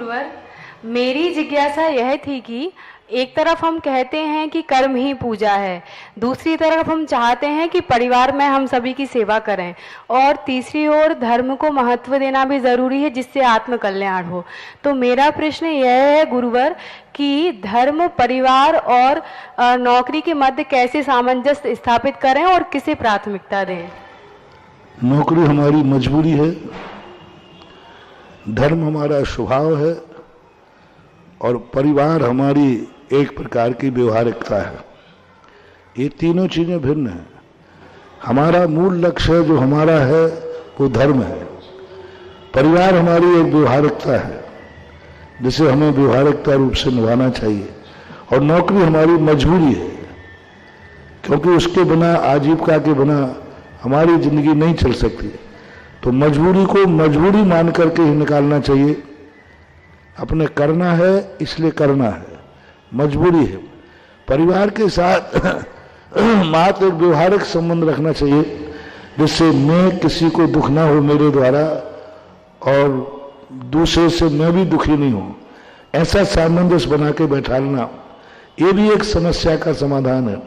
गुरुवर, मेरी जिज्ञासा यह थी कि एक तरफ हम कहते हैं कि कर्म ही पूजा है, दूसरी तरफ हम चाहते हैं कि परिवार में हम सभी की सेवा करें, और तीसरी ओर धर्म को महत्व देना भी ज़रूरी है जिससे आत्म कल्याण हो। तो मेरा प्रश्न यह है गुरुवर कि धर्म, परिवार और नौकरी के मध्य कैसे सामंजस्य स्थापित करें और किसे प्राथमिकता दें? नौकरी हमारी मजबूरी है, धर्म हमारा स्वभाव है और परिवार हमारी एक प्रकार की व्यवहारिकता है। ये तीनों चीजें भिन्न हैं। हमारा मूल लक्ष्य जो हमारा है वो धर्म है, परिवार हमारी एक व्यवहारिकता है जिसे हमें व्यवहारिकता रूप से निभाना चाहिए, और नौकरी हमारी मजबूरी है क्योंकि उसके बिना, आजीविका के बिना हमारी जिंदगी नहीं चल सकती। तो मजबूरी को मजबूरी मान करके ही निकालना चाहिए। अपने करना है इसलिए करना है, मजबूरी है। परिवार के साथ मात्र एक व्यवहारिक संबंध रखना चाहिए जिससे मैं किसी को दुख ना हो मेरे द्वारा और दूसरे से मैं भी दुखी नहीं हूं, ऐसा सामंजस्य बना के बैठालना, ये भी एक समस्या का समाधान है।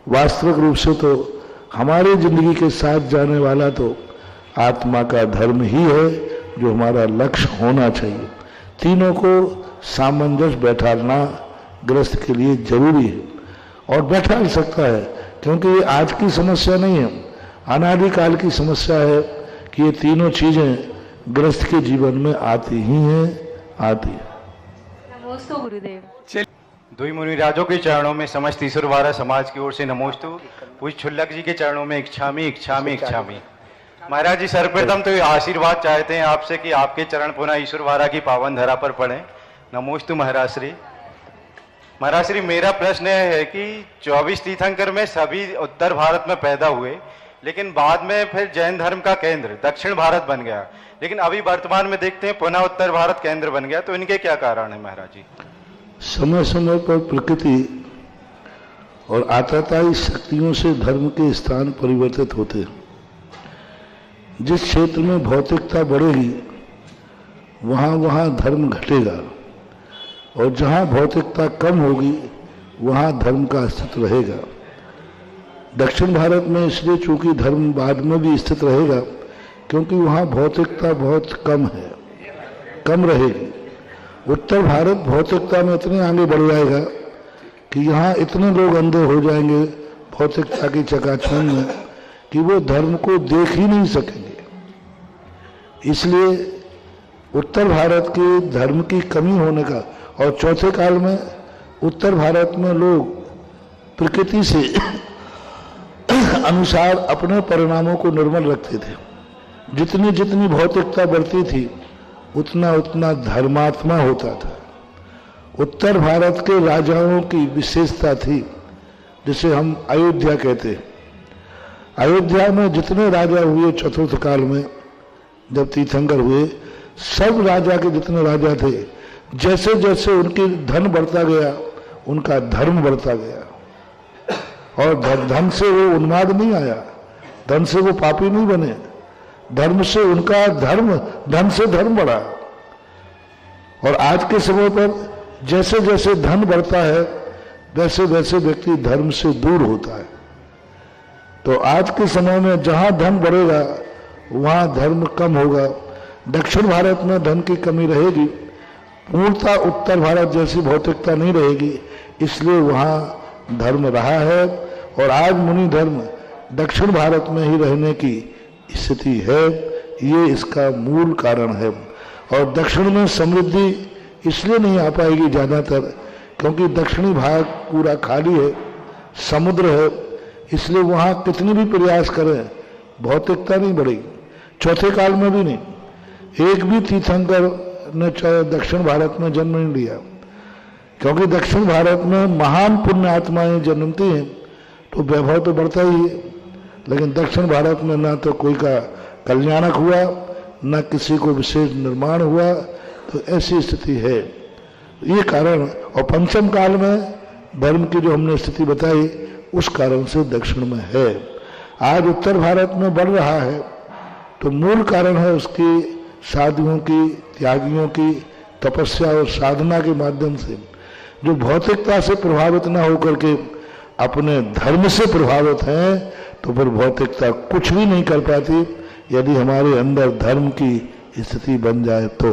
वास्तविक रूप से तो हमारी जिंदगी के साथ जाने वाला तो आत्मा का धर्म ही है जो हमारा लक्ष्य होना चाहिए। तीनों को सामंजस्य बैठालना गृहस्थ के लिए जरूरी है और बैठा सकता है, क्योंकि ये आज की समस्या नहीं है, अनादिकाल की समस्या है कि ये तीनों चीजें गृहस्थ के जीवन में आती ही हैं, आती है। नमोस्तु गुरुदेव। दुई मुनिराजों के चरणों में समस्त ईश्वरवारा समाज की ओर से नमोस्तु। पूज्य छुल्लक जी के चरणों में इच्छामी इच्छामी इच्छामी। महाराज जी, सर्वप्रथम तो आशीर्वाद चाहते हैं आपसे कि आपके चरण पुनः ईश्वरवारा की पावन धरा पर पड़े। नमोस्तु महाराज श्री। महाराज श्री, मेरा प्रश्न है कि 24 तीर्थंकर में सभी उत्तर भारत में पैदा हुए, लेकिन बाद में फिर जैन धर्म का केंद्र दक्षिण भारत बन गया, लेकिन अभी वर्तमान में देखते हैं पुनः उत्तर भारत केंद्र बन गया, तो इनके क्या कारण है महाराज जी? समय समय पर प्रकृति और आतताई शक्तियों से धर्म के स्थान परिवर्तित होते हैं। जिस क्षेत्र में भौतिकता बढ़ेगी वहां वहां धर्म घटेगा, और जहां भौतिकता कम होगी वहां धर्म का अस्तित्व रहेगा। दक्षिण भारत में इसलिए चूंकि धर्म बाद में भी स्थित रहेगा क्योंकि वहां भौतिकता बहुत कम है, कम रहेगी। उत्तर भारत भौतिकता में इतने आगे बढ़ जाएगा कि यहाँ इतने लोग अंधे हो जाएंगे भौतिकता की चकाचौंध में कि वो धर्म को देख ही नहीं सकेंगे। इसलिए उत्तर भारत के धर्म की कमी होने का, और चौथे काल में उत्तर भारत में लोग प्रकृति से अनुसार अपने परिणामों को निर्मल रखते थे। जितनी जितनी भौतिकता बढ़ती थी उतना उतना धर्मात्मा होता था। उत्तर भारत के राजाओं की विशेषता थी जिसे हम अयोध्या कहते हैं। अयोध्या में जितने राजा हुए चतुर्थ काल में, जब तीर्थंकर हुए, सब राजा के जितने राजा थे, जैसे जैसे उनकी धन बढ़ता गया उनका धर्म बढ़ता गया, और धन से वो उन्माद नहीं आया, धन से वो पापी नहीं बने, धर्म से उनका धन से धर्म बढ़ा। और आज के समय पर जैसे जैसे धन बढ़ता है वैसे वैसे व्यक्ति धर्म से दूर होता है। तो आज के समय में जहां धन बढ़ेगा वहां धर्म कम होगा। दक्षिण भारत में धन की कमी रहेगी, पूर्णतः उत्तर भारत जैसी भौतिकता नहीं रहेगी, इसलिए वहां धर्म रहा है। और आज मुनि धर्म दक्षिण भारत में ही रहने की स्थिति है, ये इसका मूल कारण है। और दक्षिण में समृद्धि इसलिए नहीं आ पाएगी ज्यादातर क्योंकि दक्षिणी भाग पूरा खाली है, समुद्र है, इसलिए वहां कितनी भी प्रयास करें भौतिकता नहीं बढ़ेगी। चौथे काल में भी नहीं। एक भी तीर्थंकर ने दक्षिण भारत में जन्म नहीं लिया, क्योंकि दक्षिण भारत में महान पुण्य आत्माएं जन्मती हैं तो वैभव तो बढ़ता ही है, लेकिन दक्षिण भारत में ना तो कोई का कल्याणक हुआ, न किसी को विशेष निर्माण हुआ। तो ऐसी स्थिति है, ये कारण। और पंचम काल में धर्म की जो हमने स्थिति बताई उस कारण से दक्षिण में है। आज उत्तर भारत में बढ़ रहा है तो मूल कारण है उसकी साधुओं की, त्यागियों की, तपस्या और साधना के माध्यम से जो भौतिकता से प्रभावित ना होकर के अपने धर्म से प्रभावित हैं, तो फिर भौतिकता कुछ भी नहीं कर पाती। यदि हमारे अंदर धर्म की स्थिति बन जाए तो